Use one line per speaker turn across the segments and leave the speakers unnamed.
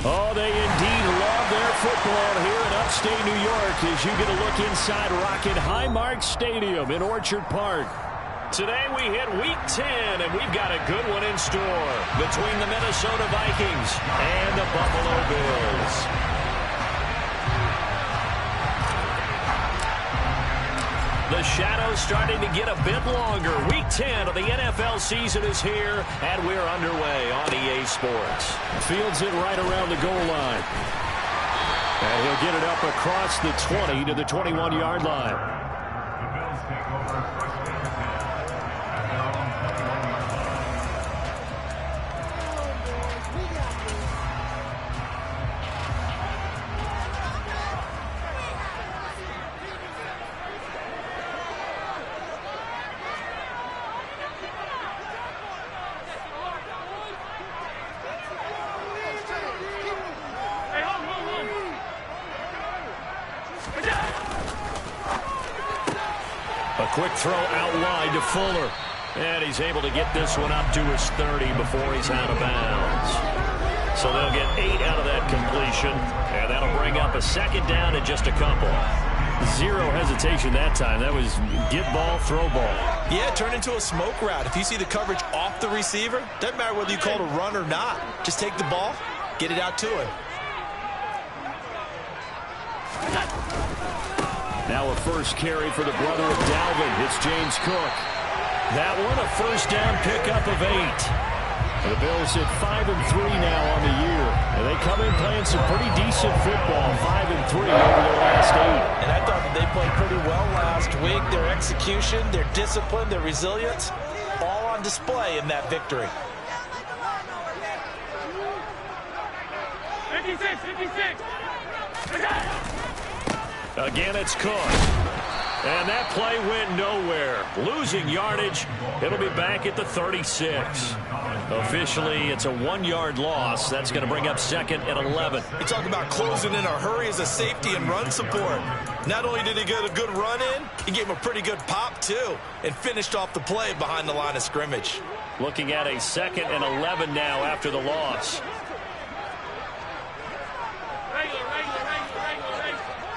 Oh, they indeed love their football here in upstate New York as you get a look inside Rocket Highmark Stadium in Orchard Park. Today we hit Week 10, and we've got a good one in store between the Minnesota Vikings and the Buffalo Bills. The shadow's starting to get a bit longer. Week 10 of the NFL season is here, and we're underway on EA Sports. Fields it right around the goal line. And he'll get it up across the 20 to the 21-yard line. Quick throw out wide to Fuller. And he's able to get this one up to his 30 before he's out of bounds. So they'll get 8 out of that completion. And that'll bring up a second down and just a couple. Zero hesitation that time. That was get ball, throw ball.
Yeah, turn into a smoke route. If you see the coverage off the receiver, doesn't matter whether you call it a run or not. Just take the ball, get it out to him.
Now a first carry for the brother of Dalvin. It's James Cook. That one, a first down pickup of 8. The Bills at 5-3 now on the year. And they come in playing some pretty decent football, 5-3 over their last 8.
And I thought that they played pretty well last week. Their execution, their discipline, their resilience, all on display in that victory.
56.
Again, it's Cook. And that play went nowhere. Losing yardage. It'll be back at the 36. Officially, it's a 1-yard loss. That's going to bring up second and 11.
You talk about closing in a hurry as a safety and run support. Not only did he get a good run in, he gave him a pretty good pop, too, and finished off the play behind the line of scrimmage.
Looking at a second and 11 now after the loss.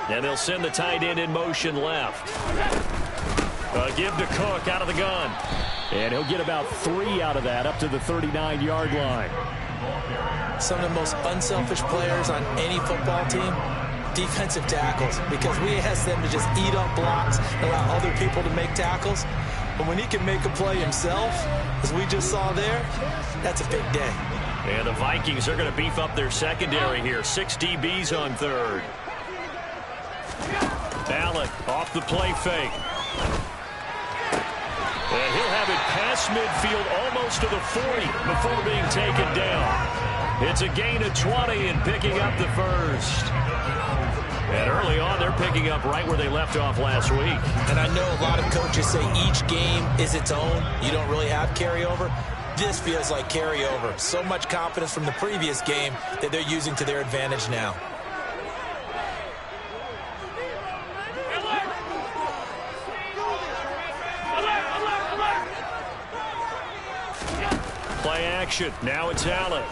And they'll send the tight end in motion left. Give to Cook out of the gun. And he'll get about 3 out of that up to the 39-yard line.
Some of the most unselfish players on any football team, defensive tackles, because we ask them to just eat up blocks, allow other people to make tackles. But when he can make a play himself, as we just saw there, that's a big day.
And the Vikings are going to beef up their secondary here. 6 DBs on third. Allen off the play fake. And he'll have it past midfield almost to the 40 before being taken down. It's a gain of 20 and picking up the first. And early on, they're picking up right where they left off last week.
And I know a lot of coaches say each game is its own. You don't really have carryover. This feels like carryover. So much confidence from the previous game that they're using to their advantage now.
Play action. Now it's Allen.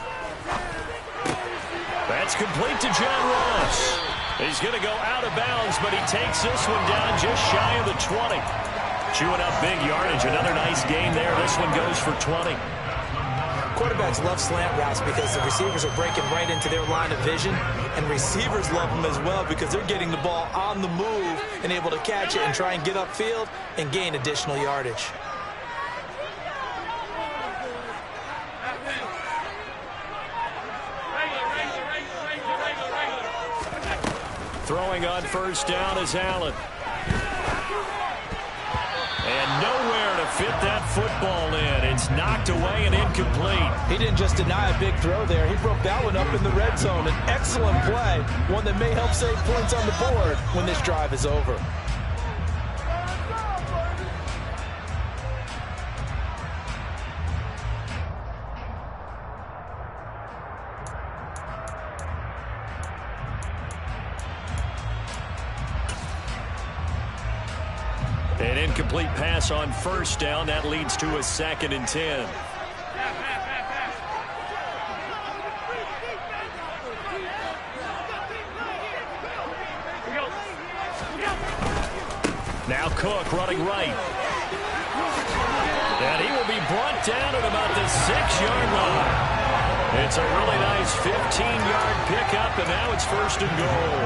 That's complete to John Ross. He's going to go out of bounds, but he takes this one down just shy of the 20. Chewing up big yardage. Another nice gain there. This one goes for 20.
Quarterbacks love slant routes because the receivers are breaking right into their line of vision, and receivers love them as well because they're getting the ball on the move and able to catch it and try and get upfield and gain additional yardage.
Throwing on first down is Allen. And nowhere to fit that football in. It's knocked away and incomplete.
He didn't just deny a big throw there. He broke that one up in the red zone. An excellent play. One that may help save points on the board when this drive is over.
An incomplete pass on first down. That leads to a 2nd and 10. Now Cook running right. And he will be brought down at about the 6-yard line. It's a really nice 15-yard pickup, and now it's 1st and goal.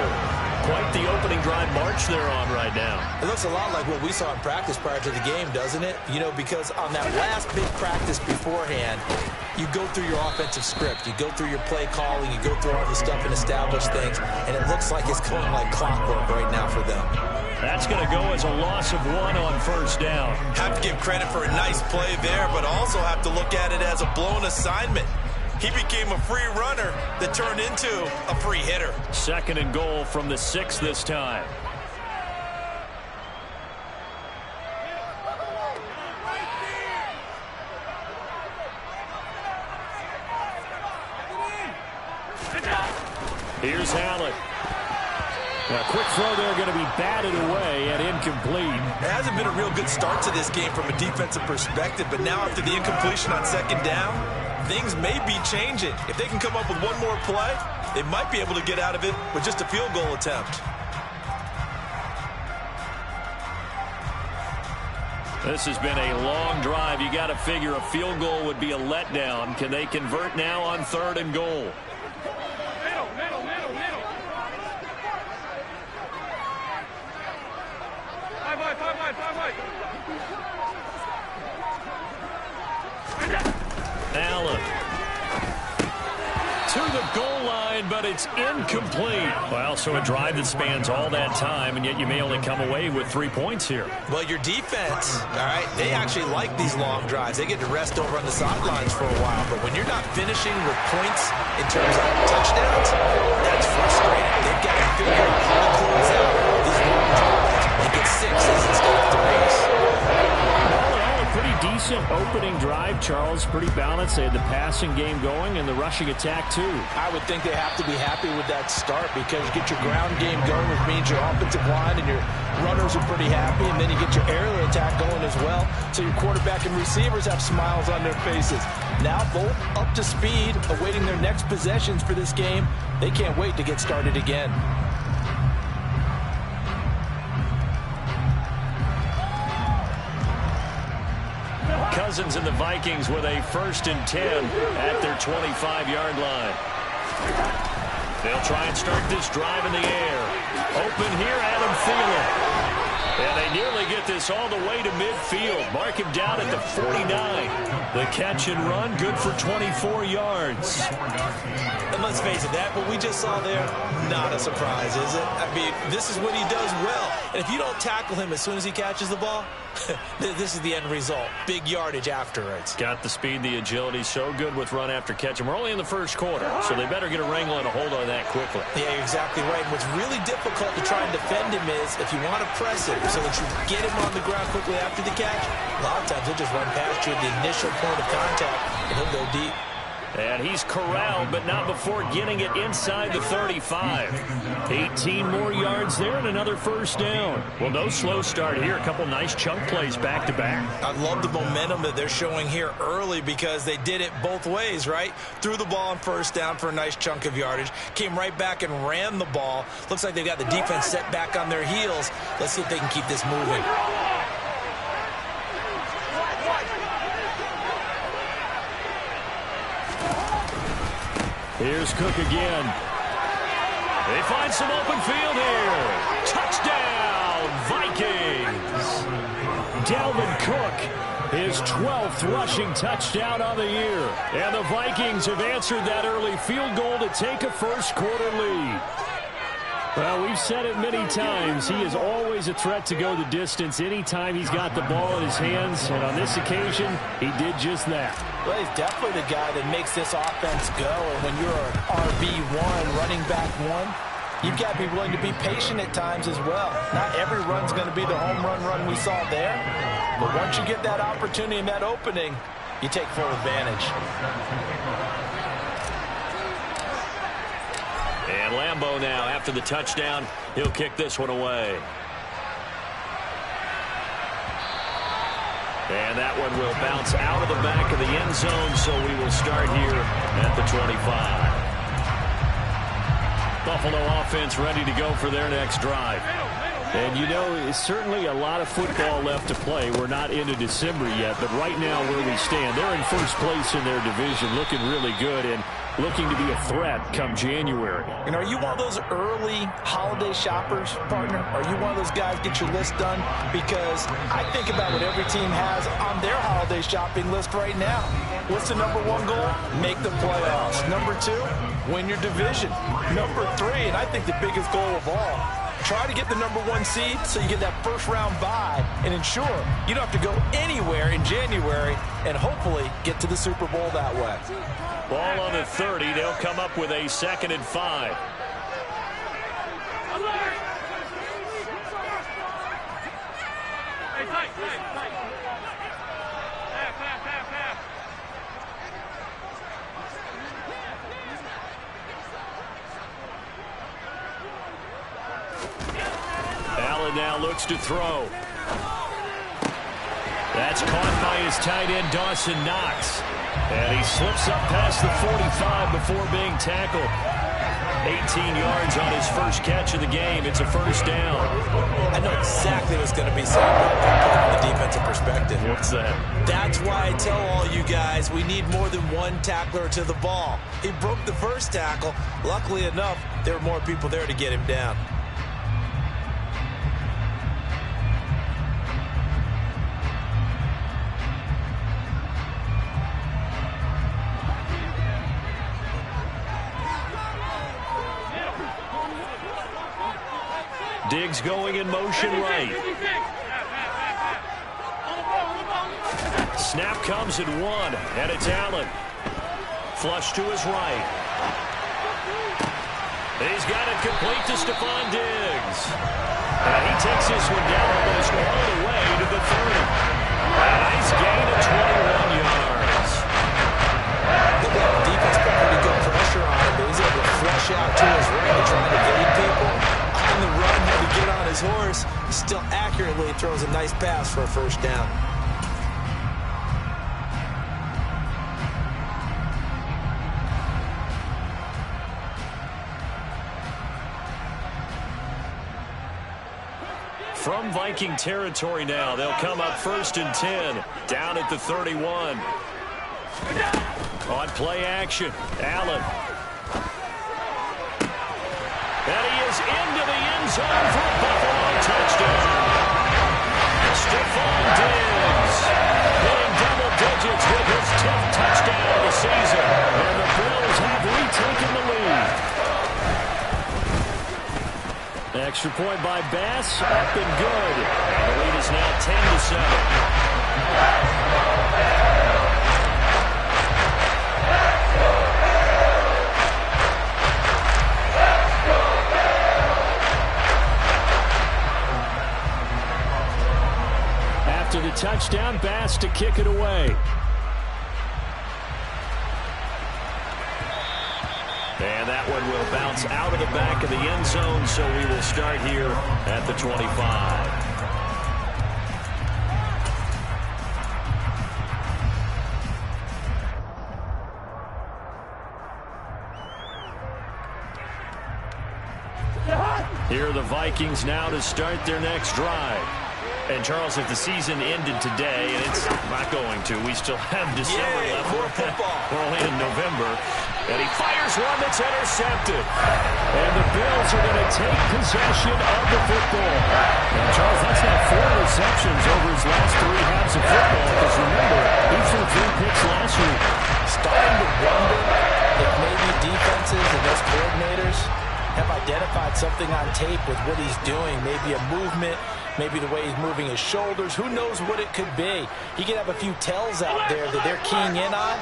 Quite the opening drive march they're on right now.
It looks a lot like what we saw in practice prior to the game, doesn't it? You know, because on that last big practice beforehand, you go through your offensive script. You go through your play calling. You go through all the stuff and establish things, and it looks like it's going like clockwork right now for them.
That's going to go as a loss of 1 on 1st down.
Have to give credit for a nice play there, but also have to look at it as a blown assignment. He became a free runner that turned into a free hitter.
2nd and goal from the 6 this time. Here's Allen. A quick throw there, going to be batted away and incomplete.
It hasn't been a real good start to this game from a defensive perspective, but now after the incompletion on 2nd down, things may be changing. If they can come up with one more play, they might be able to get out of it with just a field goal attempt.
This has been a long drive. You got to figure a field goal would be a letdown. Can they convert now on 3rd and goal? Allen to the goal line, but it's incomplete. Well, so a drive that spans all that time, and yet you may only come away with 3 points here.
Well, your defense, all right, they actually like these long drives. They get to rest over on the sidelines for a while, but when you're not finishing with points in terms of touchdowns, that's frustrating. They've got to figure out how to close out these long drives and get 6s instead of 3s.
Pretty decent opening drive, Charles. Pretty balanced. They had the passing game going and the rushing attack, too.
I would think they have to be happy with that start because you get your ground game going, which means your offensive line and your runners are pretty happy, and then you get your aerial attack going as well. So your quarterback and receivers have smiles on their faces. Now both up to speed, awaiting their next possessions for this game. They can't wait to get started again.
Cousins and the Vikings with a 1st and 10 at their 25-yard line. They'll try and start this drive in the air. Open here, Adam Thielen. And they nearly get this all the way to midfield. Mark him down at the 49. The catch and run, good for 24 yards.
And let's face it, that what we just saw there, not a surprise, is it? I mean, this is what he does well. And if you don't tackle him as soon as he catches the ball, this is the end result. Big yardage afterwards.
Got the speed, the agility, so good with run after catch. And we're only in the 1st quarter, so they better get a wrangle and a hold on that quickly.
Yeah, you're exactly right. What's really difficult to try and defend him is if you want to press him so that you get him on the ground quickly after the catch, a lot of times he'll just run past you at the initial point of contact, and he'll go deep.
And he's corralled, but not before getting it inside the 35. 18 more yards there and another 1st down. Well, no slow start here. A couple nice chunk plays back-to-back.
I love the momentum that they're showing here early because they did it both ways, right? Threw the ball on 1st down for a nice chunk of yardage. Came right back and ran the ball. Looks like they've got the defense set back on their heels. Let's see if they can keep this moving.
Here's Cook again. They find some open field here. Touchdown, Vikings. Dalvin Cook, his 12th rushing touchdown on the year. And the Vikings have answered that early field goal to take a 1st quarter lead. Well, we've said it many times. He is always a threat to go the distance anytime he's got the ball in his hands. And on this occasion, he did just that.
Well, he's definitely the guy that makes this offense go. And when you're an RB1, running back 1, you've got to be willing to be patient at times as well. Not every run's going to be the home run we saw there. But once you get that opportunity and that opening, you take full advantage.
And Lambeau now, after the touchdown, he'll kick this one away. And that one will bounce out of the back of the end zone, so we will start here at the 25. Buffalo offense ready to go for their next drive. And, you know, it's certainly a lot of football left to play. We're not into December yet, but right now where we stand, they're in first place in their division, looking really good and looking to be a threat come January.
And are you one of those early holiday shoppers, partner? Are you one of those guys get your list done? Because I think about what every team has on their holiday shopping list right now. What's the number one goal? Make the playoffs. Number two, win your division. Number three, and I think the biggest goal of all, try to get the number one seed so you get that first round bye and ensure you don't have to go anywhere in January and hopefully get to the Super Bowl that way.
Ball on the 30. They'll come up with a 2nd and 5. Allen now looks to throw. That's caught by his tight end, Dawson Knox. And he slips up past the 45 before being tackled. 18 yards on his first catch of the game. It's a first down.
I know exactly what's going to be said about that play from the defensive perspective.
What's that?
That's why I tell all you guys we need more than one tackler to the ball. He broke the first tackle. Luckily enough, there were more people there to get him down.
Diggs going in motion right. Snap comes at 1, and it's Allen. Flush to his right. He's got it complete to Stephon Diggs. And he takes this one down almost all the way to the 30. A nice gain of 21 yards.
The defense put pretty good pressure on him, but he's able to flush out to his right to try to evade people. On the run, had to get on his horse. He still accurately throws a nice pass for a first down.
From Viking territory now, they'll come up 1st and 10, down at the 31. On play action, Allen. And he is into the end zone for a Buffalo touchdown. Stephon Diggs hitting double digits with his 10th touchdown of the season. And the Bills have retaken the lead. Extra point by Bass, up and good. And the lead is now 10-7. To the touchdown, Bass to kick it away. And that one will bounce out of the back of the end zone, so we will start here at the 25. Here are the Vikings now to start their next drive. And, Charles, if the season ended today, and it's not going to, we still have December left.
More football.
We're only in November. And he fires one that's intercepted. And the Bills are going to take possession of the football. Now, Charles, that's not 4 receptions over his last 3 halves of football. Because remember, he threw 3 picks last week.
Starting to wonder if maybe defenses and those coordinators have identified something on tape with what he's doing. Maybe a movement, maybe the way he's moving his shoulders. Who knows what it could be? He could have a few tells out there that they're keying in on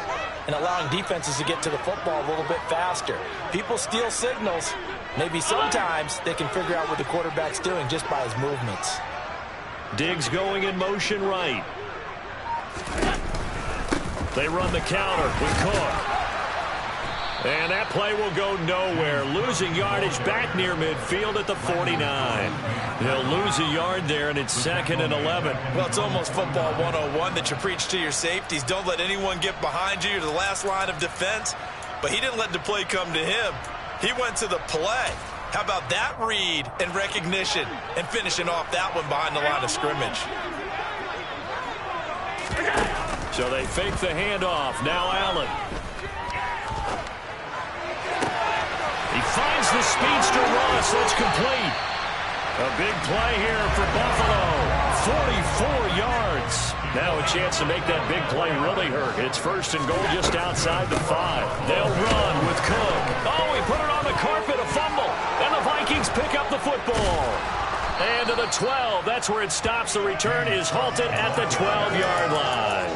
and allowing defenses to get to the football a little bit faster. People steal signals. Maybe sometimes they can figure out what the quarterback's doing just by his movements.
Diggs going in motion right. They run the counter with Cook. And that play will go nowhere. Losing yardage back near midfield at the 49. They'll lose a yard there, and it's 2nd and 11.
Well, it's almost football 101 that you preach to your safeties. Don't let anyone get behind you. You're the last line of defense. But he didn't let the play come to him. He went to the play. How about that read and recognition and finishing off that one behind the line of scrimmage?
So they fake the handoff. Now Allen. He finds the speedster Ross. That's complete. A big play here for Buffalo. 44 yards. Now a chance to make that big play really hurt. It's first and goal just outside the 5. They'll run with Cook. Oh, he put it on the carpet, a fumble. And the Vikings pick up the football. And to the 12. That's where it stops. The return is halted at the 12-yard line.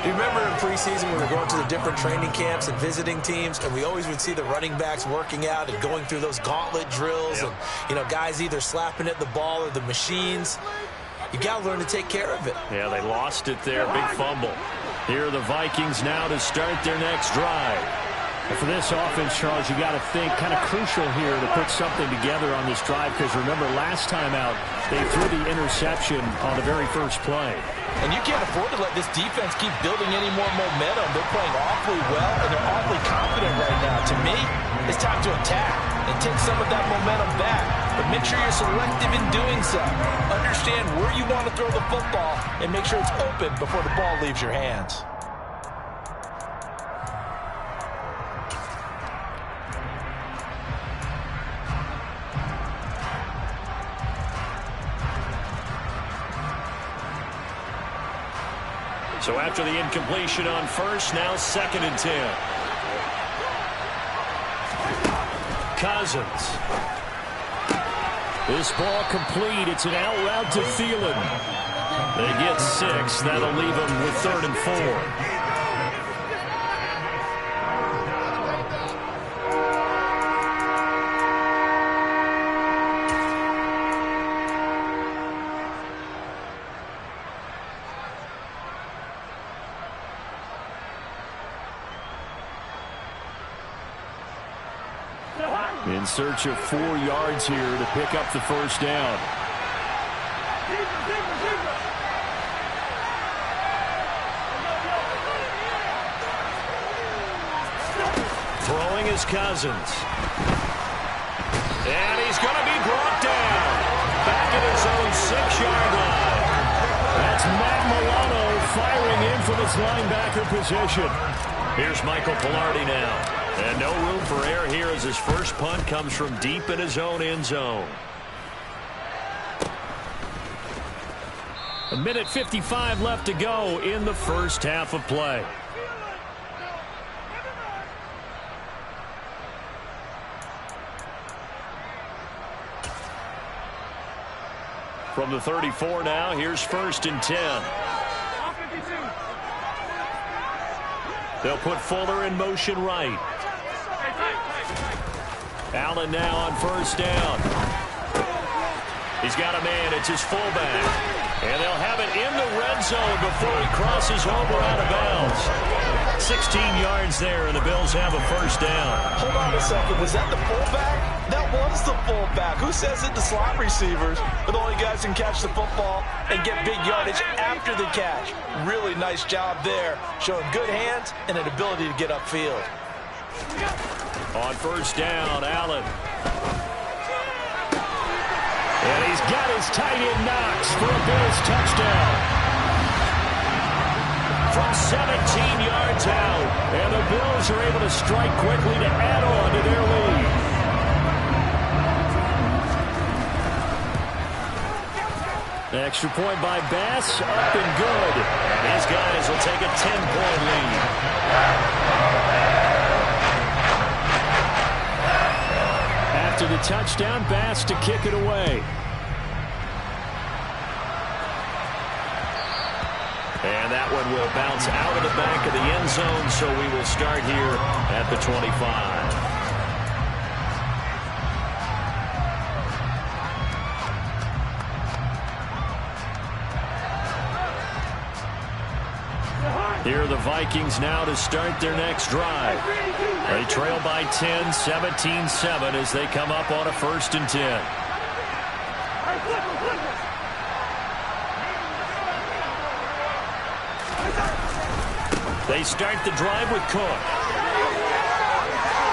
You remember in preseason when we were going to the different training camps and visiting teams, and we always would see the running backs working out and going through those gauntlet drills, and, you know, guys either slapping at the ball or the machines. You got to learn to take care of it.
Yeah, they lost it there. Big fumble. Here are the Vikings now to start their next drive.
And for this offense, Charles, you got to think kind of crucial here to put something together on this drive, because remember last time out they threw the interception on the very first play.
And you can't afford to let this defense keep building any more momentum. They're playing awfully well, and they're awfully confident right now. To me, it's time to attack and take some of that momentum back. But make sure you're selective in doing so. Understand where you want to throw the football and make sure it's open before the ball leaves your hands.
So after the incompletion on first, now 2nd and 10. Cousins. This ball complete. It's an out route to Thielen. They get 6. That'll leave them with 3rd and 4. In search of 4 yards here to pick up the first down. Throwing is Cousins. And he's going to be brought down. Back at his own 6-yard line. That's Matt Milano firing in from his linebacker position. Here's Michael Pilardi now. And no room for error here as his first punt comes from deep in his own end zone. 1:55 left to go in the first half of play. From the 34 now, here's 1st and 10. They'll put Fuller in motion right. Allen now on first down. He's got a man. It's his fullback. And they'll have it in the red zone before he crosses over out of bounds. 16 yards there, and the Bills have a first down.
Hold on a second. Was that the fullback? That was the fullback. Who says it? The slot receivers are the only guys who can catch the football and get big yardage after the catch. Really nice job there, showing good hands and an ability to get upfield.
On first down, Allen. And he's got his tight end Knox for a Bills touchdown. From 17 yards out. And the Bills are able to strike quickly to add on to their lead. The extra point by Bass, up and good. And his guys will take a 10-point lead. After the touchdown, Bass to kick it away. And that one will bounce out of the back of the end zone, so we will start here at the 25. Here are the Vikings now to start their next drive. They trail by 10, 17-7 as they come up on a 1st and 10. They start the drive with Cook.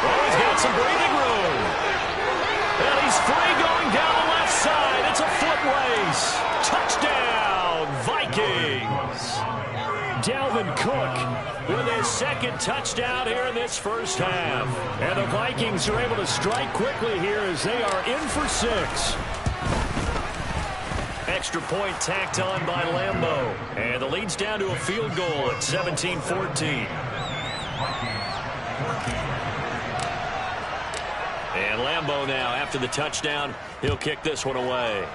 Oh, he's got some breathing room. And he release. Touchdown, Vikings.
Dalvin Cook with his second touchdown here in this first half. And the Vikings are able to strike quickly here as they are in for 6.
Extra point tacked on by Lambeau. And the lead's down to a field goal at 17-14. And Lambeau now, after the touchdown, he'll kick this one away.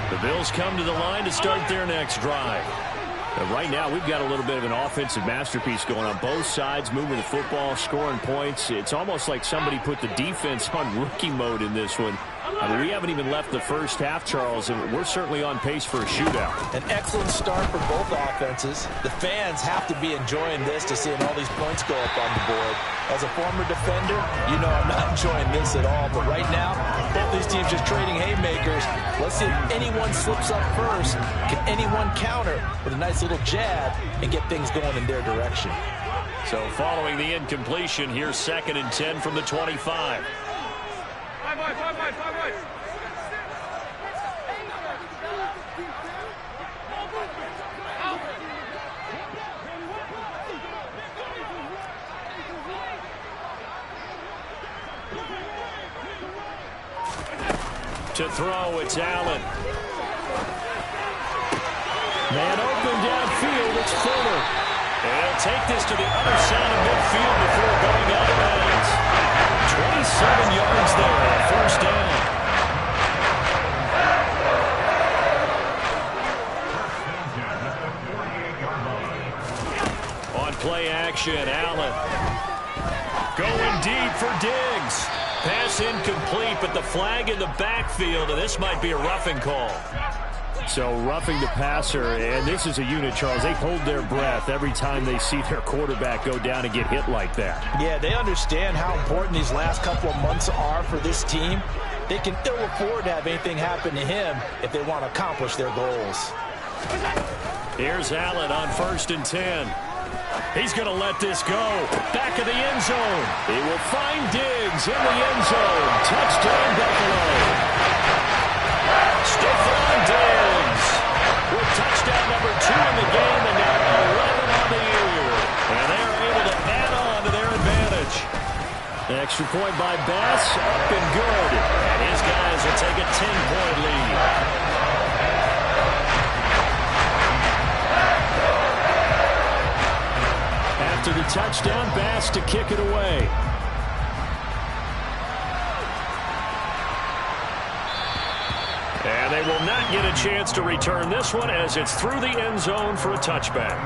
The Bills come to the line to start their next drive. Right now, we've got a little bit of an offensive masterpiece going on both sides, moving the football, scoring points. It's almost like somebody put the defense on rookie mode in this one. I mean, we haven't even left the first half, Charles, and we're certainly on pace for a shootout.
An excellent start for both offenses. The fans have to be enjoying this to seeing all these points go up on the board. As a former defender, you know I'm not enjoying this at all. But right now, both these teams just trading haymakers. Let's see if anyone slips up first. Can anyone counter with a nice little jab and get things going in their direction?
So following the incompletion, here's 2nd and 10 from the 25. To throw, it's Allen.
Man open downfield, it's Fuller.
And he'll take this to the other side of midfield before going out of bounds. 27 yards there, first down. On play action, Allen. Going deep for Diggs. Pass incomplete, but the flag in the backfield, and this might be a roughing call.
So roughing the passer, and this is a unit, Charles. They hold their breath every time they see their quarterback go down and get hit like that.
Yeah, they understand how important these last couple of months are for this team. They can ill afford to have anything happen to him if they want to accomplish their goals.
Here's Allen on 1st and 10. He's going to let this go. Back of the end zone. He will find Diggs in the end zone. Touchdown, Buffalo. Stephon Diggs with touchdown number 2 in the game and now 11 on the year. And they are able to add on to their advantage.
Extra point by Bass, up and good.
And his guys will take a 10-point lead.
After the touchdown, Bass to kick it away.
And they will not get a chance to return this one as it's through the end zone for a touchback.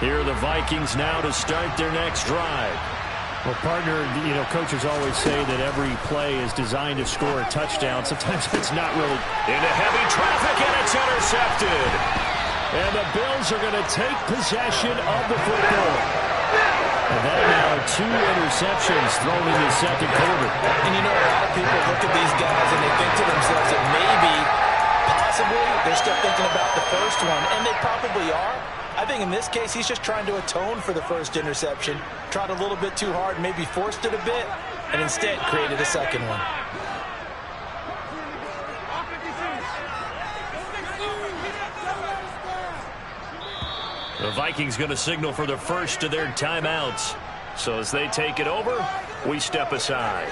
Here are the Vikings now to start their next drive.
Well, partner, you know, coaches always say that every play is designed to score a touchdown. Sometimes it's not really.
Into heavy traffic, and it's intercepted.
And the Bills are going to take possession of the football. And that now 2 interceptions thrown in the second quarter.
And you know, a lot of people look at these guys and they think to themselves that maybe, possibly, they're still thinking about the first one, and they probably are. I think in this case, he's just trying to atone for the first interception. Tried a little bit too hard, maybe forced it a bit, and instead created a second one.
The Vikings going to signal for the first of their timeouts. So as they take it over, we step aside.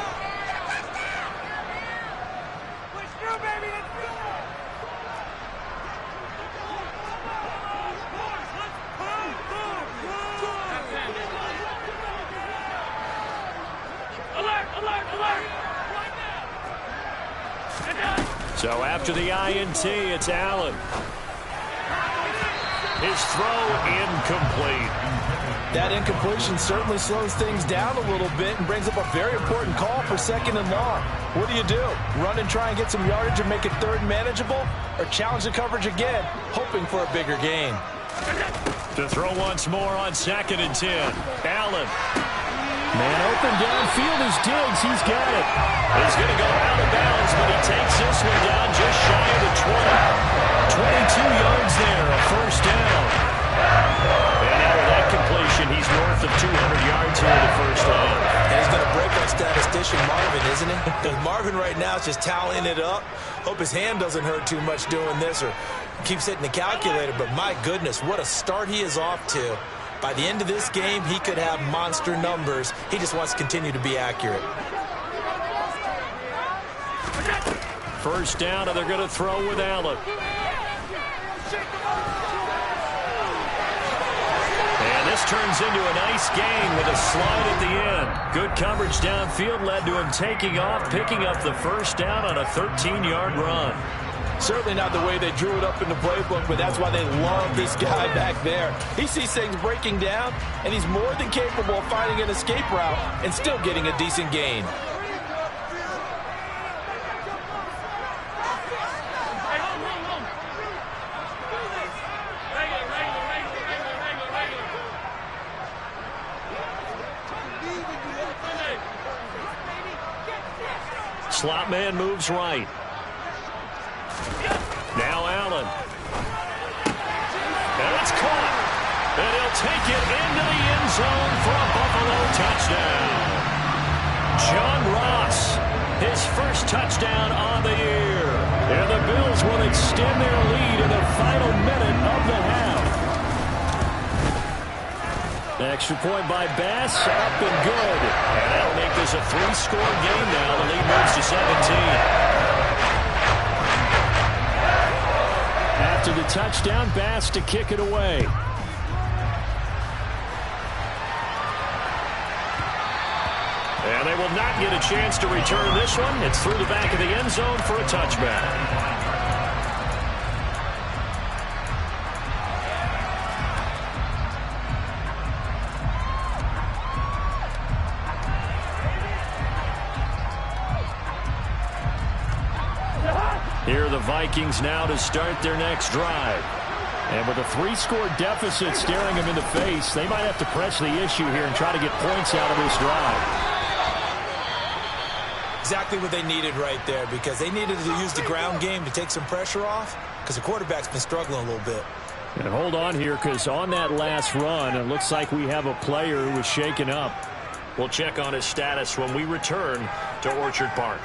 So after the INT, it's Allen. His throw incomplete.
That incompletion certainly slows things down a little bit and brings up a very important call for 2nd and long. What do? Run and try and get some yardage and make it 3rd and manageable? Or challenge the coverage again, hoping for a bigger gain?
To throw once more on 2nd and 10. Allen.
Man open downfield is Diggs. He's got it.
He's going to go out of bounds, but he takes this one down just shy of the 20. 22 yards there, a 1st down. And out of that completion, he's north of 200 yards here in the 1st half.
And he's going to break our statistician Marvin, isn't he? Because Marvin right now is just tallying it up. Hope his hand doesn't hurt too much doing this or keeps hitting the calculator. But my goodness, what a start he is off to. By the end of this game, he could have monster numbers. He just wants to continue to be accurate.
1st down, and they're going to throw with Allen. And this turns into a nice gain with a slide at the end. Good coverage downfield led to him taking off, picking up the 1st down on a 13-yard run.
Certainly not the way they drew it up in the playbook, but that's why they love this guy back there. He sees things breaking down, and he's more than capable of finding an escape route and still getting a decent gain.
Slot man moves right. Now Allen. And it's caught. And he'll take it into the end zone for a Buffalo touchdown. John Ross, his 1st touchdown on the year. And the Bills will extend their lead in the final minute of the half.
Extra point by Bass, up and good.
And that'll make this a 3-score game now. The lead moves to 17.
After the touchdown, Bass to kick it away.
And they will not get a chance to return this one. It's through the back of the end zone for a touchback. Here are the Vikings now to start their next drive.
And with a 3-score deficit staring them in the face, they might have to press the issue here and try to get points out of this drive.
Exactly what they needed right there, because they needed to use the ground game to take some pressure off, because the quarterback's been struggling a little bit.
And hold on here, because on that last run, it looks like we have a player who was shaken up.
We'll check on his status when we return to Orchard Park.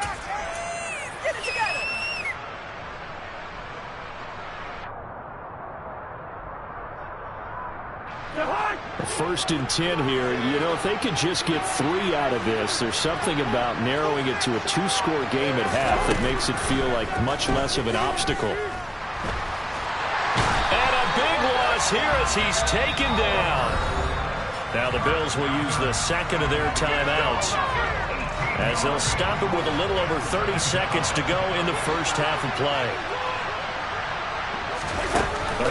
First and 10 here. You know, if they could just get 3 out of this, there's something about narrowing it to a 2-score game at half that makes it feel like much less of an obstacle.
And a big loss here as he's taken down. Now the Bills will use the 2nd of their timeouts as they'll stop it with a little over 30 seconds to go in the 1st half of play.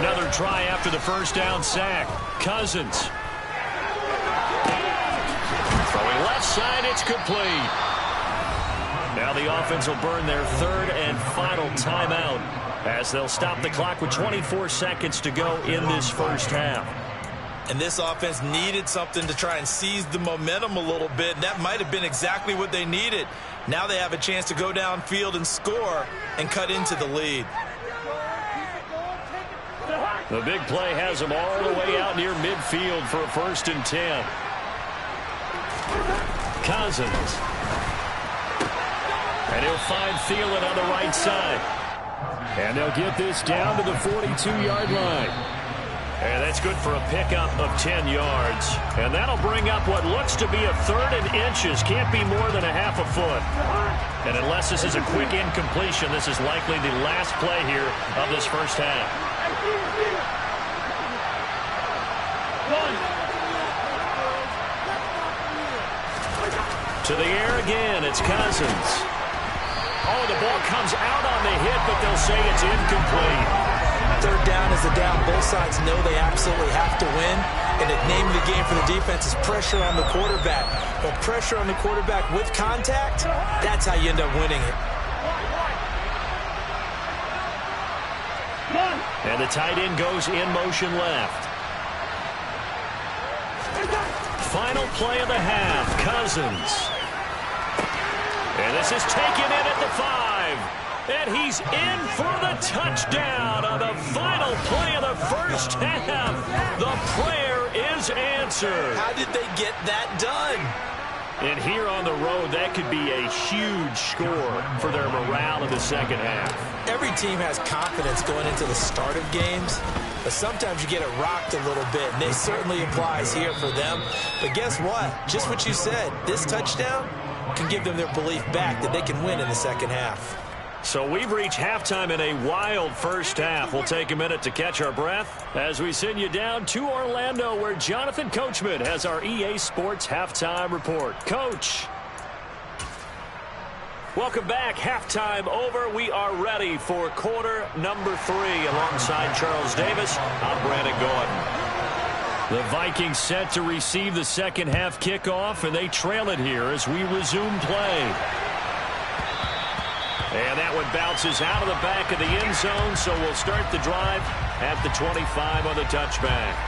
Another try after the 1st down sack. Cousins. Throwing left side, it's complete. Now the offense will burn their 3rd and final timeout as they'll stop the clock with 24 seconds to go in this 1st half.
And this offense needed something to try and seize the momentum a little bit, and that might have been exactly what they needed. Now they have a chance to go downfield and score and cut into the lead.
The big play has him all the way out near midfield for a 1st and 10. Cousins. And he'll find Thielen on the right side.
And they'll get this down to the 42-yard line.
And that's good for a pickup of 10 yards. And that'll bring up what looks to be a 3rd and inches. Can't be more than a half a foot. And unless this is a quick incompletion, this is likely the last play here of this 1st half. To the air again, it's Cousins. Oh, the ball comes out on the hit, but they'll say it's incomplete.
3rd down is the down. Both sides know they absolutely have to win. And the name of the game for the defense is pressure on the quarterback. But pressure on the quarterback with contact, that's how you end up winning it.
And the tight end goes in motion left. Final play of the half, Cousins. And this is taken in at the 5. And he's in for the touchdown on the final play of the first half. The prayer is answered.
How did they get that done?
And here on the road, that could be a huge score for their morale in the second half.
Every team has confidence going into the start of games, but sometimes you get it rocked a little bit, and this certainly applies here for them. But guess what? Just what you said, this touchdown can give them their belief back that they can win in the second half.
So we've reached halftime in a wild first half. We'll take a minute to catch our breath as we send you down to Orlando, where Jonathan Coachman has our EA Sports halftime report. Coach. Welcome back. Halftime over. We are ready for quarter number 3. Alongside Charles Davis, I'm Brandon Gordon. The Vikings set to receive the second half kickoff, and they trail it here as we resume play. And that one bounces out of the back of the end zone, so we'll start the drive at the 25 on the touchback.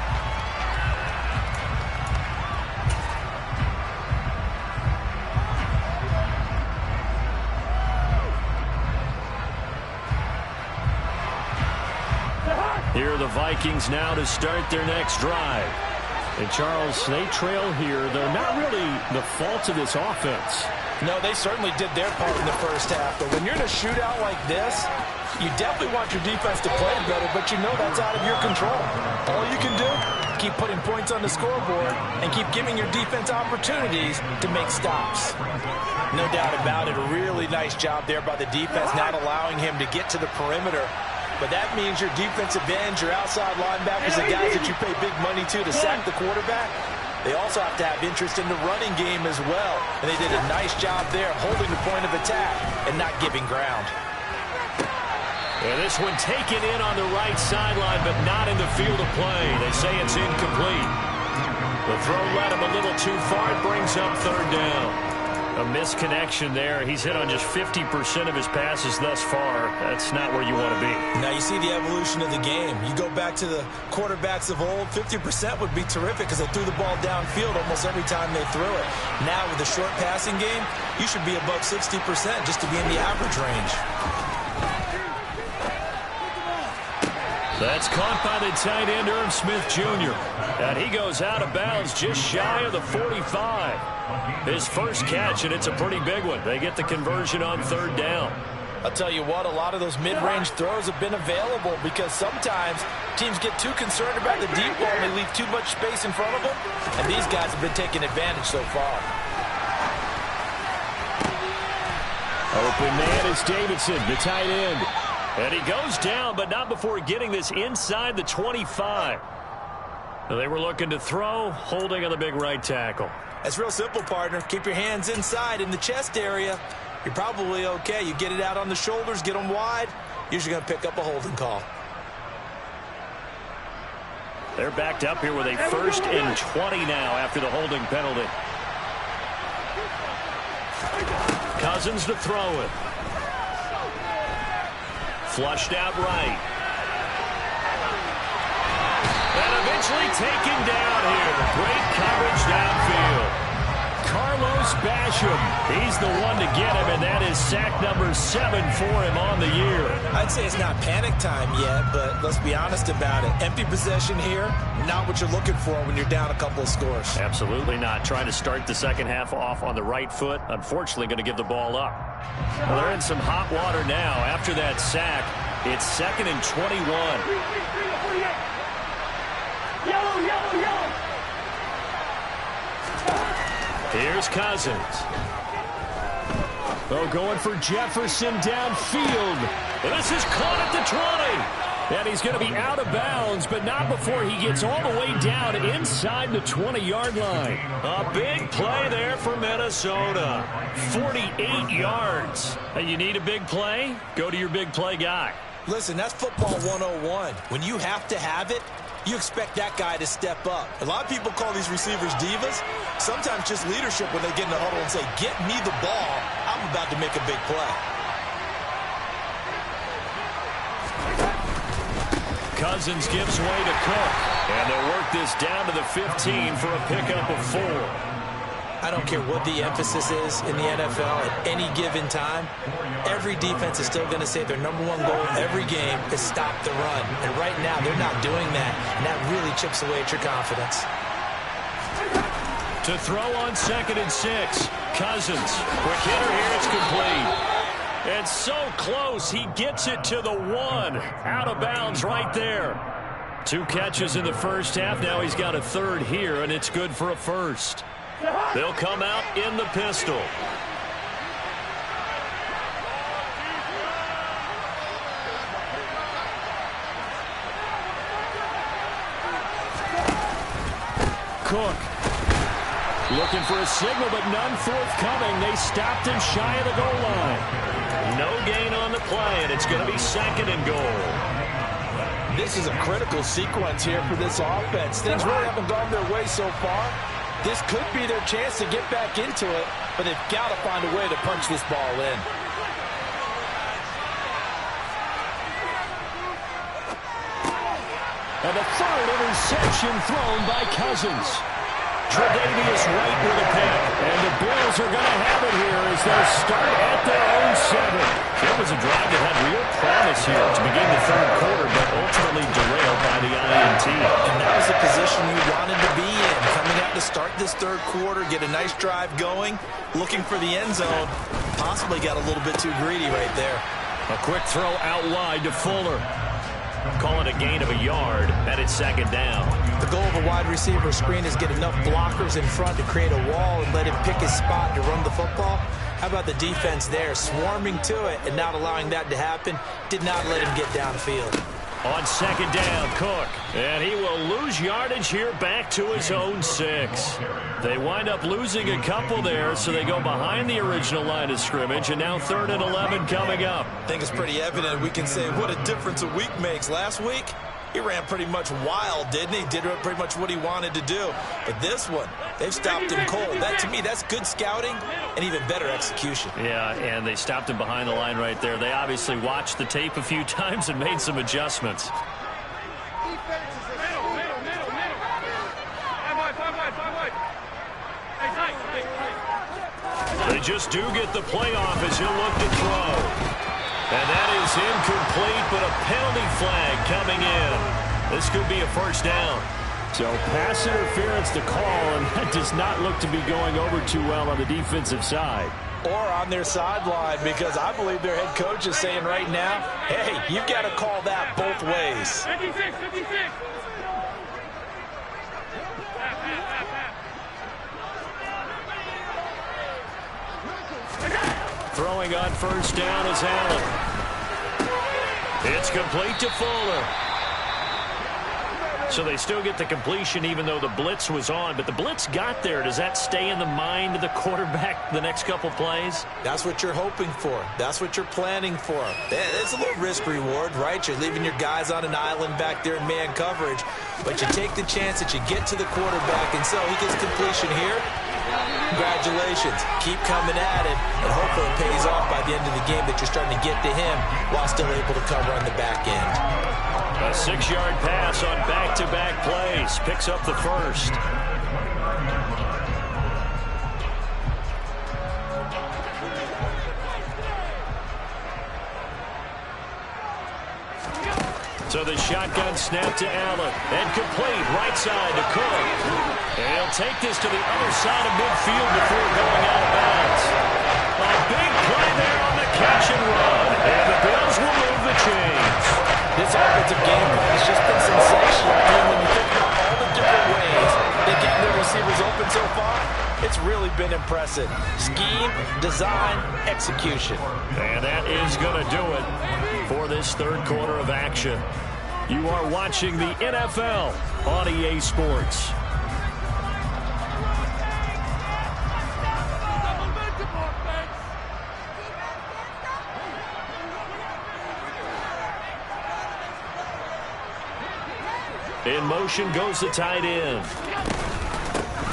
Here are the Vikings now to start their next drive. And Charles, they trail here, though not really the fault of this offense.
No, they certainly did their part in the first half. But when you're in a shootout like this, you definitely want your defense to play better, but you know that's out of your control. All you can do, keep putting points on the scoreboard and keep giving your defense opportunities to make stops. No doubt about it, a really nice job there by the defense, not allowing him to get to the perimeter. But that means your defensive ends, your outside linebackers, the guys that you pay big money to sack the quarterback, they also have to have interest in the running game as well. And they did a nice job there holding the point of attack and not giving ground.
And this one taken in on the right sideline, but not in the field of play. They say it's incomplete. The throw led him a little too far. It brings up third down. A misconnection there. He's hit on just 50% of his passes thus far. That's not where you want to be.
Now you see the evolution of the game. You go back to the quarterbacks of old, 50% would be terrific because they threw the ball downfield almost every time they threw it. Now with the short passing game, you should be above 60% just to be in the average range.
That's caught by the tight end, Irv Smith Jr. And he goes out of bounds just shy of the 45. His first catch, and it's a pretty big one. They get the conversion on third down.
I'll tell you what, a lot of those mid-range throws have been available because sometimes teams get too concerned about the deep ball and they leave too much space in front of them. And these guys have been taking advantage so far.
Open man is Davidson, the tight end.
And he goes down, but not before getting this inside the 25. They were looking to throw, holding on the big right tackle.
That's real simple, partner. Keep your hands inside in the chest area. You're probably okay. You get it out on the shoulders, get them wide. Usually going to pick up a holding call.
They're backed up here with a 1st and 20 now after the holding penalty. Cousins to throw it. Flushed out right. And eventually taken down here. Great coverage downfield. Carlos Basham, he's the one to get him, and that is sack number 7 for him on the year.
I'd say it's not panic time yet, but let's be honest about it. Empty possession here, not what you're looking for when you're down a couple of scores.
Absolutely not. Trying to start the second half off on the right foot. Unfortunately, going to give the ball up. Well, they're in some hot water now. After that sack, it's 2nd and 21. Here's Cousins.
Oh, going for Jefferson downfield.
This is caught at the 20.
And he's going to be out of bounds, but not before he gets all the way down inside the 20-yard line.
A big play there for Minnesota. 48 yards. Hey, you need a big play? Go to your big play guy.
Listen, that's football 101. When you have to have it,
You expect that guy to step up. A lot of people call these receivers divas. Sometimes just leadership when they get in the huddle and say, get me the ball. I'm about to make a big play.
Cousins gives way to Cook. And they'll work this down to the 15 for a pickup of 4.
I don't care what the emphasis is in the NFL at any given time. Every defense is still going to say their #1 goal every game is stop the run. And right now, they're not doing that. And that really chips away at your confidence.
To throw on 2nd and 6. Cousins. Quick hitter here. It's complete. And so close. He gets it to the 1. Out of bounds right there. 2 catches in the first half. Now he's got a 3rd here, and it's good for a 1st. They'll come out in the pistol. Cook. Looking for a signal, but none forthcoming. They stopped him shy of the goal line. No gain on the play, and it's going to be 2nd and goal.
This is a critical sequence here for this offense. Things really haven't gone their way so far. This could be their chance to get back into it, but they've got to find a way to punch this ball in.
And the 3rd interception thrown by Cousins. Tre'Davious White with a pick. And the Bills are going to have it here as they'll start at their own 7. It was a drive that had real promise here to begin the 3rd quarter, but ultimately derailed by the INT.
And that was the position you wanted to be in. Coming out to start this 3rd quarter, get a nice drive going, looking for the end zone. Possibly got a little bit too greedy right there.
A quick throw out wide to Fuller. Call it a gain of a yard, and it's 2nd down.
The goal of a wide receiver screen is get enough blockers in front to create a wall and let him pick his spot to run the football. How about the defense there, swarming to it and not allowing that to happen? Did not let him get downfield.
On 2nd down, Cook. And he will lose yardage here back to his own 6. They wind up losing a couple there, so they go behind the original line of scrimmage, and now 3rd and 11 coming up.
I think it's pretty evident. We can say what a difference a week makes. Last week, he ran pretty much wild, didn't he? Did pretty much what he wanted to do. But this one, they've stopped him cold. That, to me, that's good scouting and even better execution.
Yeah, and they stopped him behind the line right there. They obviously watched the tape a few times and made some adjustments. They just do get the playoff as he'll look to throw. And that is incomplete, but a penalty flag coming in. This could be a 1st down.
So pass interference to call, and that does not look to be going over too well on the defensive side.
Or on their sideline, because I believe their head coach is saying right now, hey, you've got to call that both ways.
56.
Throwing on 1st down is Allen. It's complete to Fuller. So they still get the completion even though the blitz was on. But the blitz got there. Does that stay in the mind of the quarterback the next couple plays?
That's what you're hoping for. That's what you're planning for. It's a little risk reward, right? You're leaving your guys on an island back there in man coverage. But you take the chance that you get to the quarterback. And so he gets completion here. Congratulations. Keep coming at it, and hopefully it pays off by the end of the game that you're starting to get to him while still able to cover on the back end.
A 6-yard pass on back-to-back plays. Picks up the 1st. So the shotgun snap to Allen. And complete right side to Cook. And he'll take this to the other side of midfield before going out of bounds. A big play there on the catch and run. And the Bills will move the chains.
This offensive game plan has just been sensational. And when you think about all the different ways they've gotten their receivers open so far, it's really been impressive. Scheme, design, execution.
And that is going to do it for this 3rd quarter of action. You are watching the NFL on EA Sports. In motion goes the tight end.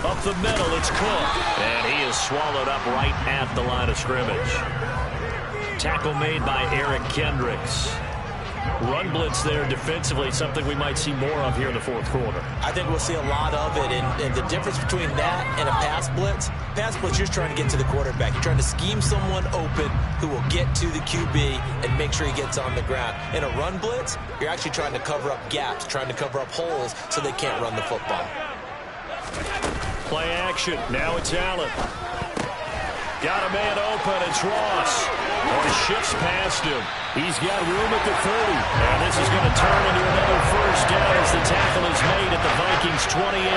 Up the middle, it's Cook. And he is swallowed up right at the line of scrimmage. Tackle made by Eric Kendricks. Run blitz there defensively, something we might see more of here in the fourth quarter.
I think we'll see a lot of it, and the difference between that and a pass blitz, you're trying to get to the quarterback. You're trying to scheme someone open who will get to the QB and make sure he gets on the ground. In a run blitz, you're actually trying to cover up gaps, trying to cover up holes so they can't run the football.
Play action. Now it's Allen. Got a man open. It's Ross. Oh, he shifts past him. He's got room at the 30. And this is going to turn into another first down as the tackle is made at the Vikings 28.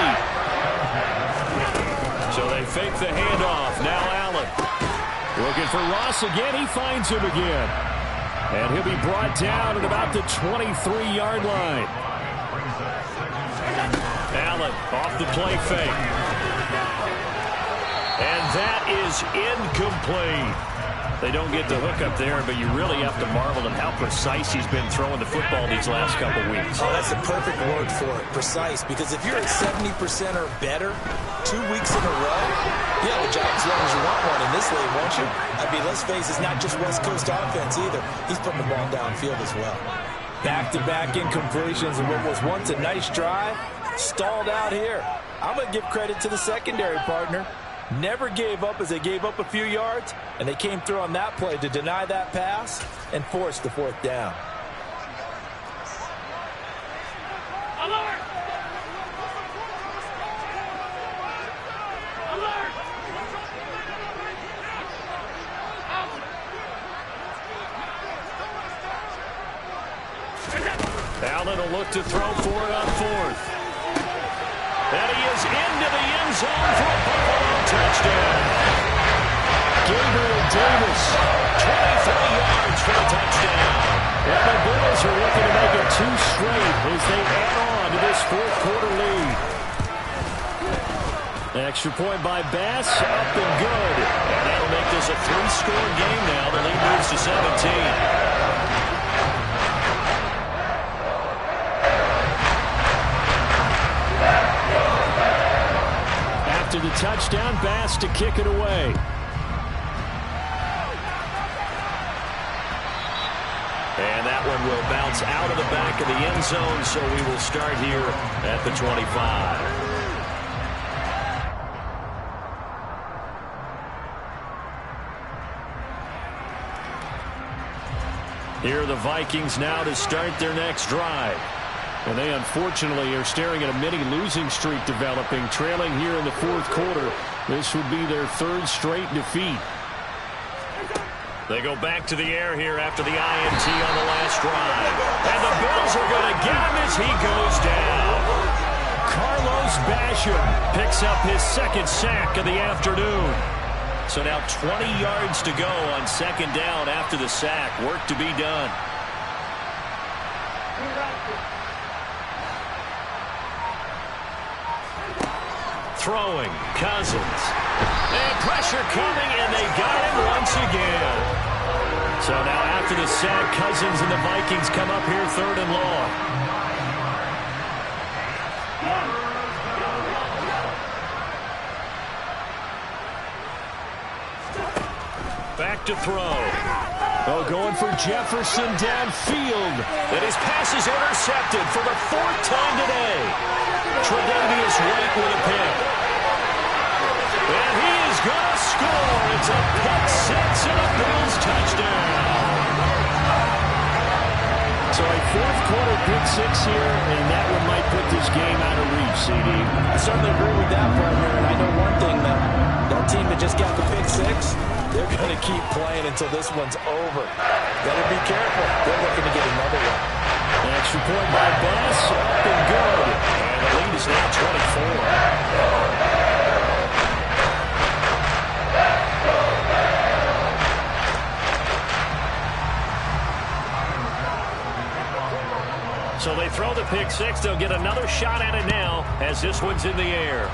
So they fake the handoff. Now Allen. Looking for Ross again. He finds him again. And he'll be brought down at about the 23-yard line. Allen off the play fake. And that is incomplete. They don't get the hook up there, but you really have to marvel at how precise he's been throwing the football these last couple weeks.
Oh, that's the perfect word for it, precise, because if you're at 70% or better 2 weeks in a row, you have a job as long as you want one in this league, won't you? I mean, let's face it, it's not just West Coast offense either. He's putting the ball downfield as well.
Back-to-back incompletions, and what was once a nice drive stalled out here. I'm going to give credit to the secondary partner. Never gave up as they gave up a few yards, and they came through on that play to deny that pass and force the fourth down.
Alert! Alert!
Allen will look to throw for it on fourth. And he is into the end zone for a Buffalo touchdown. Gabriel Davis, 23 yards for a touchdown. And the Bills are looking to make it 2 straight as they add on to this fourth quarter lead. Extra point by Bass, up and good. And that'll make this a 3-score game now. The lead moves to 17. After the touchdown, Bass to kick it away. And that one will bounce out of the back of the end zone, so we will start here at the 25. Here are the Vikings now to start their next drive. And they unfortunately are staring at a mini losing streak developing, trailing here in the fourth quarter. This would be their 3rd straight defeat. They go back to the air here after the INT on the last drive. And the Bills are going to get him as he goes down. Carlos Basham picks up his 2nd sack of the afternoon. So now 20 yards to go on 2nd down after the sack. Work to be done. Throwing, Cousins. And pressure coming, and they got him once again. So now after the sack, Cousins and the Vikings come up here 3rd and long. Back to throw. Oh, going for Jefferson downfield. And his pass is intercepted for the 4th time today. Tre'Davious White with a pick. And he is going to score. It's a pick 6 and a Bills touchdown. So a fourth quarter pick 6 here, and that one might put this game out of reach, CD.
I certainly agree with that, partner. And I know one thing, that team that just got the pick 6, they're going to keep playing until this one's over. Better be careful. They're looking to get another one.
An extra point by Bass, up and good. And the lead is now 24. So they throw the pick 6. They'll get another shot at it now as this one's in the air.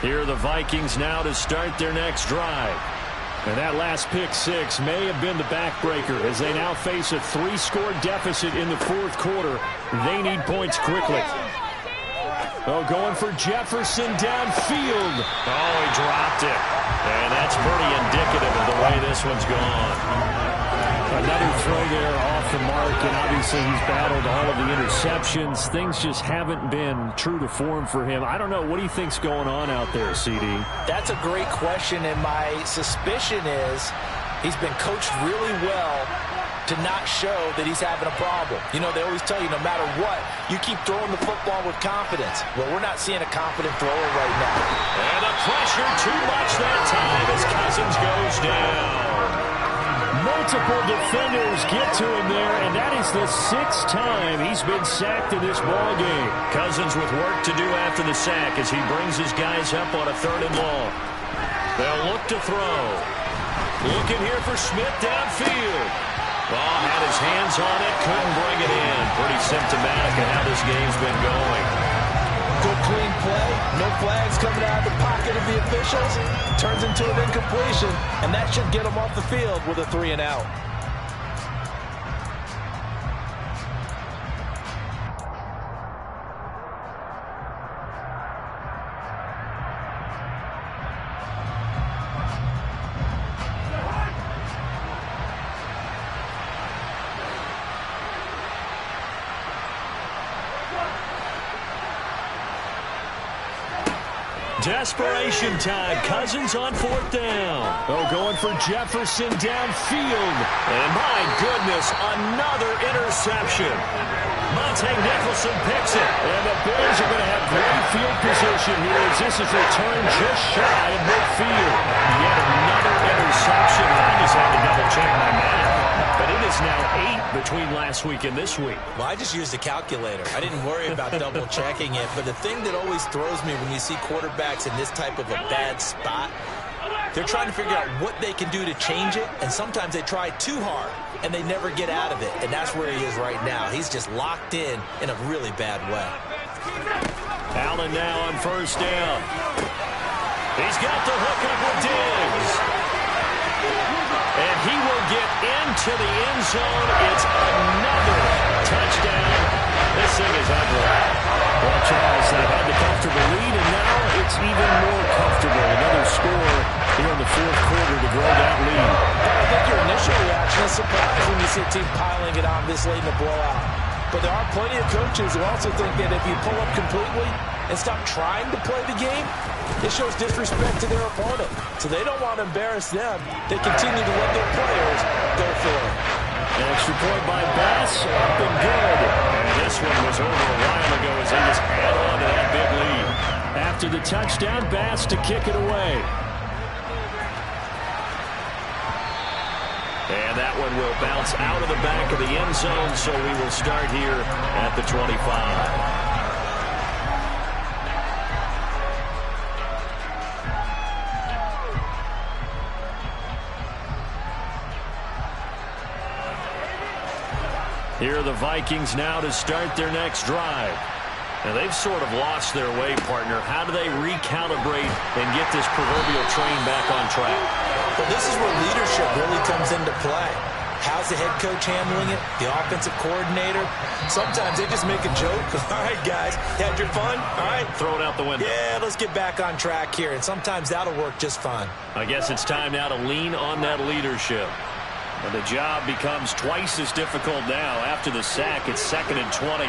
Here are the Vikings now to start their next drive.
And that last pick six may have been the backbreaker as they now face a 3-score deficit in the fourth quarter. They need points quickly. Oh, going for Jefferson downfield.
Oh, he dropped it. And that's pretty indicative of the way this one's gone.
Another throw there off the mark, and obviously he's battled all of the interceptions. Things just haven't been true to form for him. I don't know. What do you think's going on out there, CD?
That's a great question, and my suspicion is he's been coached really well to not show that he's having a problem. You know, they always tell you no matter what, you keep throwing the football with confidence. Well, we're not seeing a confident thrower right now.
And the pressure too much that time as Cousins goes down.
Multiple defenders get to him there, and that is the 6th time he's been sacked in this ballgame.
Cousins with work to do after the sack as he brings his guys up on a 3rd and long. They'll look to throw. Looking here for Smith downfield. Oh, had his hands on it, couldn't bring it in. Pretty symptomatic of how this game's been going.
Good clean play, no flags coming out of the pocket of the officials. Turns into an incompletion, and that should get him off the field with a 3 and out.
Desperation time. Cousins on 4th down.
Oh, going for Jefferson downfield.
And my goodness, another interception. Monte Nicholson picks it.
And the Bears are going to have great field position here as this is returned just shy of midfield.
Yet another interception. I just had to double check my math. But it is now 8 between last week and this week.
Well, I just used a calculator. I didn't worry about double checking it. But the thing that always throws me when you see quarterbacks in this type of a bad spot, they're trying to figure out what they can do to change it. And sometimes they try too hard, and they never get out of it. And that's where he is right now. He's just locked in a really bad way.
Allen now on 1st down. He's got the hook up with Diggs. And he will get into the end zone. It's another touchdown. This thing is ugly.
Well, Charles, they had the comfortable lead, and now it's even more comfortable. Another score here in the fourth quarter to grow that lead.
I think your initial reaction is surprise when you see a team piling it on this late in the blowout. But there are plenty of coaches who also think that if you pull up completely and stop trying to play the game, it shows disrespect to their opponent. So they don't want to embarrass them. They continue to let their players go for it.
An extra point by Bass, up and good.
And this one was over a while ago as they just add on to that big lead.
After the touchdown, Bass to kick it away.
And that one will bounce out of the back of the end zone, so we will start here at the 25. Here are the Vikings now to start their next drive. Now, they've sort of lost their way, partner. How do they recalibrate and get this proverbial train back on track?
Well, this is where leadership really comes into play. How's the head coach handling it? The offensive coordinator? Sometimes they just make a joke. All right, guys, had your fun? All right.
Throw it out the window.
Yeah, let's get back on track here. And sometimes that'll work just fine.
I guess it's time now to lean on that leadership. And the job becomes twice as difficult now. After the sack, it's 2nd and 20.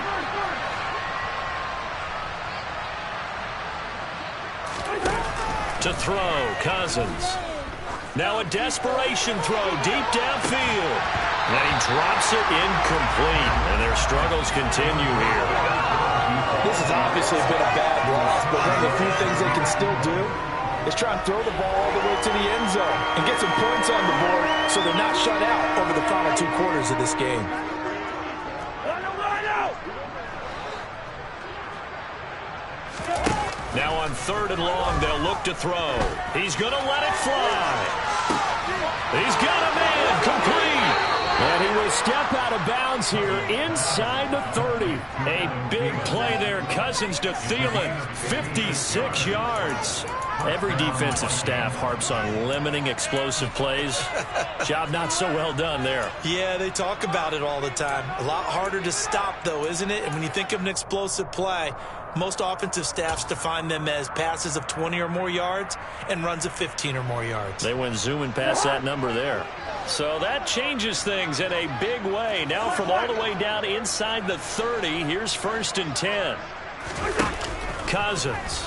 To throw, Cousins. Now a desperation throw deep downfield. And he drops it incomplete. And their struggles continue here.
This has obviously been a bad loss, but one of the few things they can still do is try and throw the ball all the way to the end zone and get some points on the board so they're not shut out over the final 2 quarters of this game.
Now on 3rd and long, they'll look to throw. He's going to let it fly. He's got a man complete.
And he will step out of bounds here inside the 30.
A big play there. Cousins to Thielen. 56 yards. Every defensive staff harps on limiting explosive plays. Job not so well done there.
Yeah, they talk about it all the time. A lot harder to stop, though, isn't it? And when you think of an explosive play, most offensive staffs define them as passes of 20 or more yards and runs of 15 or more yards.
They went zooming past that number there. So that changes things in a big way. Now from all the way down inside the 30, here's 1st and 10. Cousins.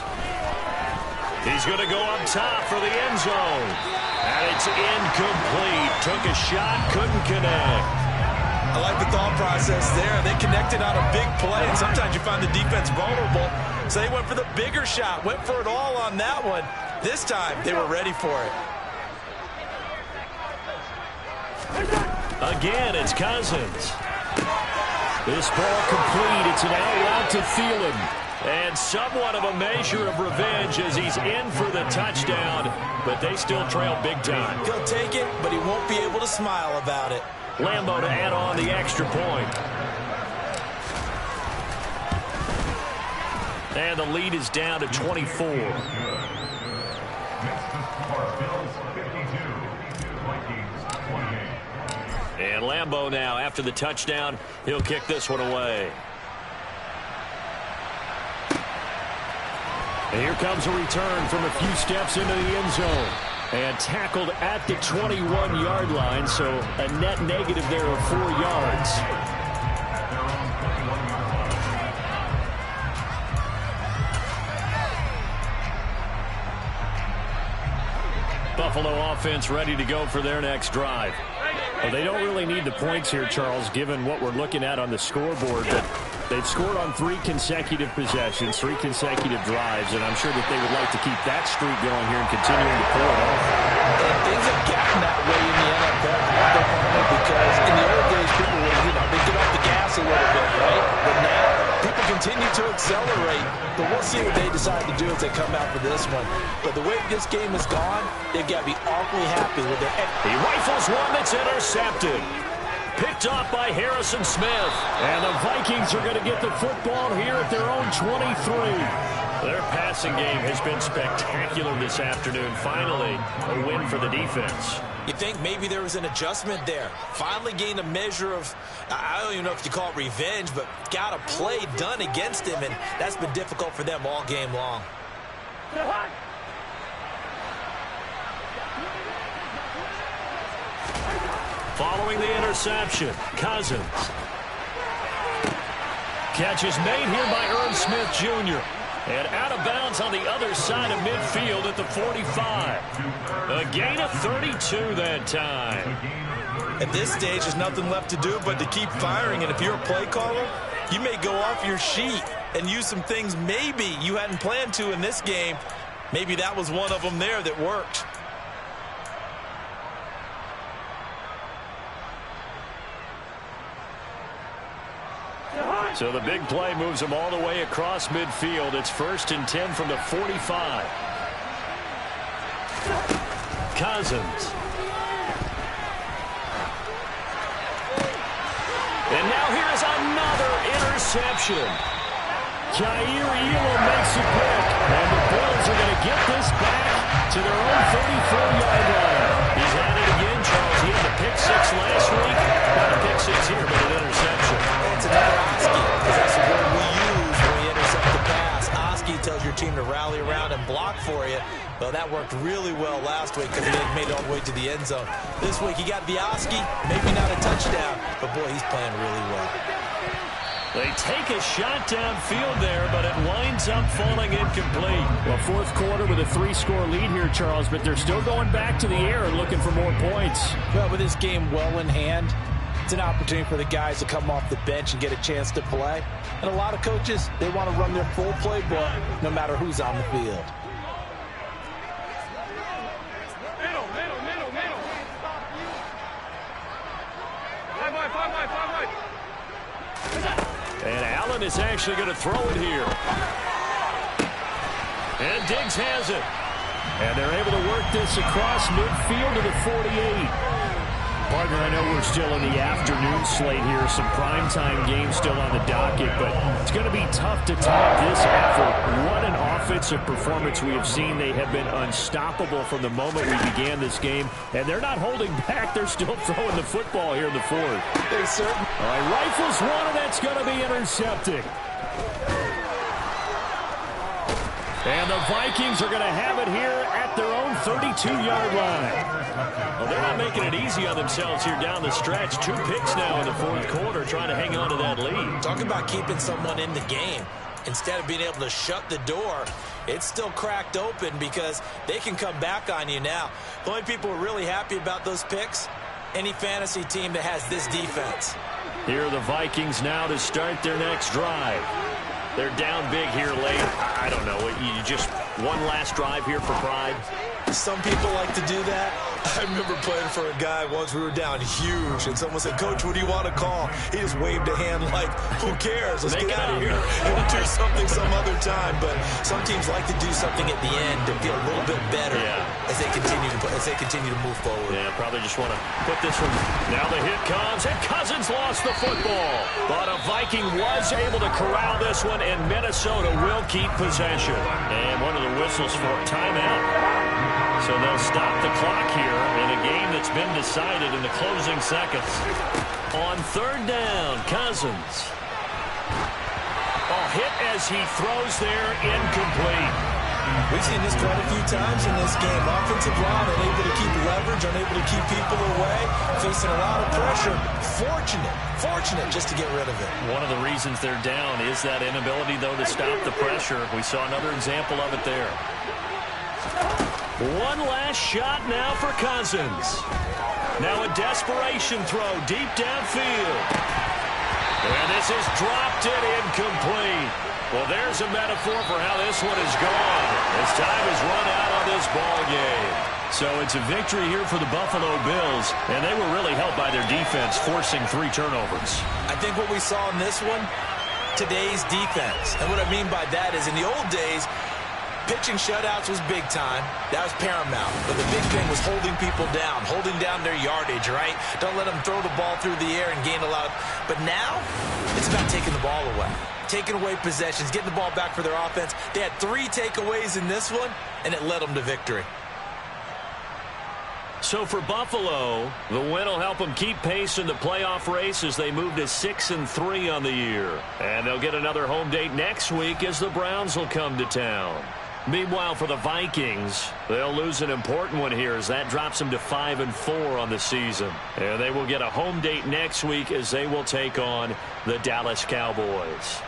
He's going to go up top for the end zone. And it's incomplete. Took a shot, couldn't connect.
I like the thought process there. They connected on a big play, and sometimes you find the defense vulnerable. So they went for the bigger shot, went for it all on that one. This time, they were ready for it.
Again, it's Cousins. This ball complete. It's an out route to Thielen. And somewhat of a measure of revenge as he's in for the touchdown, but they still trail big time.
He'll take it, but he won't be able to smile about it.
Lambo to add on the extra point. And the lead is down to 24. And Lambo now, after the touchdown, he'll kick this one away. And here comes a return from a few steps into the end zone. And tackled at the 21-yard line, so a net negative there of 4 yards. Buffalo offense ready to go for their next drive. Well, they don't really need the points here, Charles, given what we're looking at on the scoreboard. But they've scored on 3 consecutive possessions, 3 consecutive drives, and I'm sure that they would like to keep that streak going here and continuing to pull it off.
And things have gotten that way in the NFL, because in the old days, people would, they get off the gas a little bit, right? But now, people continue to accelerate. But we'll see what they decide to do as they come out for this one. But the way this game has gone, they've got to be awfully happy with their...
He rifles one that's intercepted. Picked off by Harrison Smith. And the Vikings are going to get the football here at their own 23. Their passing game has been spectacular this afternoon. Finally, a win for the defense.
You think maybe there was an adjustment there. Finally gained a measure of, I don't even know if you call it revenge, but got a play done against him, and that's been difficult for them all game long.
Following the interception, Cousins. Catch is made here by Irv Smith Jr. And out of bounds on the other side of midfield at the 45. A gain of 32 that time.
At this stage, there's nothing left to do but to keep firing. And if you're a play caller, you may go off your sheet and use some things maybe you hadn't planned to in this game. Maybe that was one of them there that worked.
So the big play moves them all the way across midfield. It's 1st and 10 from the 45. Cousins. And now here's another interception. Jair Elam makes a pick. And the Bills are going to get this back to their own 34-yard line. He's at it again, Charles. He had the pick 6 last week. Got a pick 6 here, but an interception.
It's another Oski, because that's the word we use when we intercept the pass. Oski tells your team to rally around and block for you. Well, that worked really well last week because he didn't made it all the way to the end zone. This week, he got the Oski, maybe not a touchdown, but boy, he's playing really well.
They take a shot downfield there, but it winds up falling incomplete.
Well, 4th quarter with a 3-score lead here, Charles, but they're still going back to the air and looking for more points.
Well, with this game well in hand, it's an opportunity for the guys to come off the bench and get a chance to play. And a lot of coaches, they want to run their full playbook no matter who's on the field.
And Allen is actually going to throw it here. And Diggs has it.
And they're able to work this across midfield to the 48. Partner, I know we're still in the afternoon slate here. Some primetime games still on the docket, but it's going to be tough to top this effort. What an offensive performance we have seen. They have been unstoppable from the moment we began this game, and they're not holding back. They're still throwing the football here in the fourth.
They certainly.
All right, rifles one, and that's going to be intercepted. And the Vikings are going to have it here at their own 32-yard line.
Well, they're not making it easy on themselves here down the stretch. 2 picks now in the fourth quarter, trying to hang on to that lead.
Talk about keeping someone in the game. Instead of being able to shut the door, it's still cracked open because they can come back on you now. The only people who are really happy about those picks, any fantasy team that has this defense.
Here are the Vikings now to start their next drive. They're down big here late. I don't know. You just one last drive here for pride?
Some people like to do that. I remember playing for a guy once. We were down huge, and someone said, "Coach, what do you want to call?" He just waved a hand like, "Who cares? Let's get out of here. We'll do something some other time." But some teams like to do something at the end to feel a little bit better as they continue to move forward.
Yeah, probably just want to put this one. Now the hit comes, and Cousins lost the football. But a Viking was able to corral this one, and Minnesota will keep possession. And one of the whistles for a timeout. So they'll stop the clock here in a game that's been decided in the closing seconds. On third down, Cousins. Hit as he throws there, incomplete.
We've seen this quite a few times in this game. Offensive line unable to keep leverage, unable to keep people away, facing a lot of pressure. Fortunate just to get rid of it.
One of the reasons they're down is that inability, though, to stop the pressure. We saw another example of it there. One last shot now for Cousins. Now a desperation throw deep downfield. And this is dropped it incomplete. Well, there's a metaphor for how this one is gone. As time is run out on this ball game.
So it's a victory here for the Buffalo Bills, and they were really helped by their defense, forcing 3 turnovers.
I think what we saw in this one, today's defense. And what I mean by that is in the old days, pitching shutouts was big time. That was paramount. But the big thing was holding people down, holding down their yardage, right? Don't let them throw the ball through the air and gain a lot. But now, it's about taking the ball away. Taking away possessions, getting the ball back for their offense. They had 3 takeaways in this one, and it led them to victory.
So for Buffalo, the win will help them keep pace in the playoff race as they move to 6-3 on the year. And they'll get another home date next week as the Browns will come to town. Meanwhile, for the Vikings, they'll lose an important one here as that drops them to 5-4 on the season. And they will get a home date next week as they will take on the Dallas Cowboys.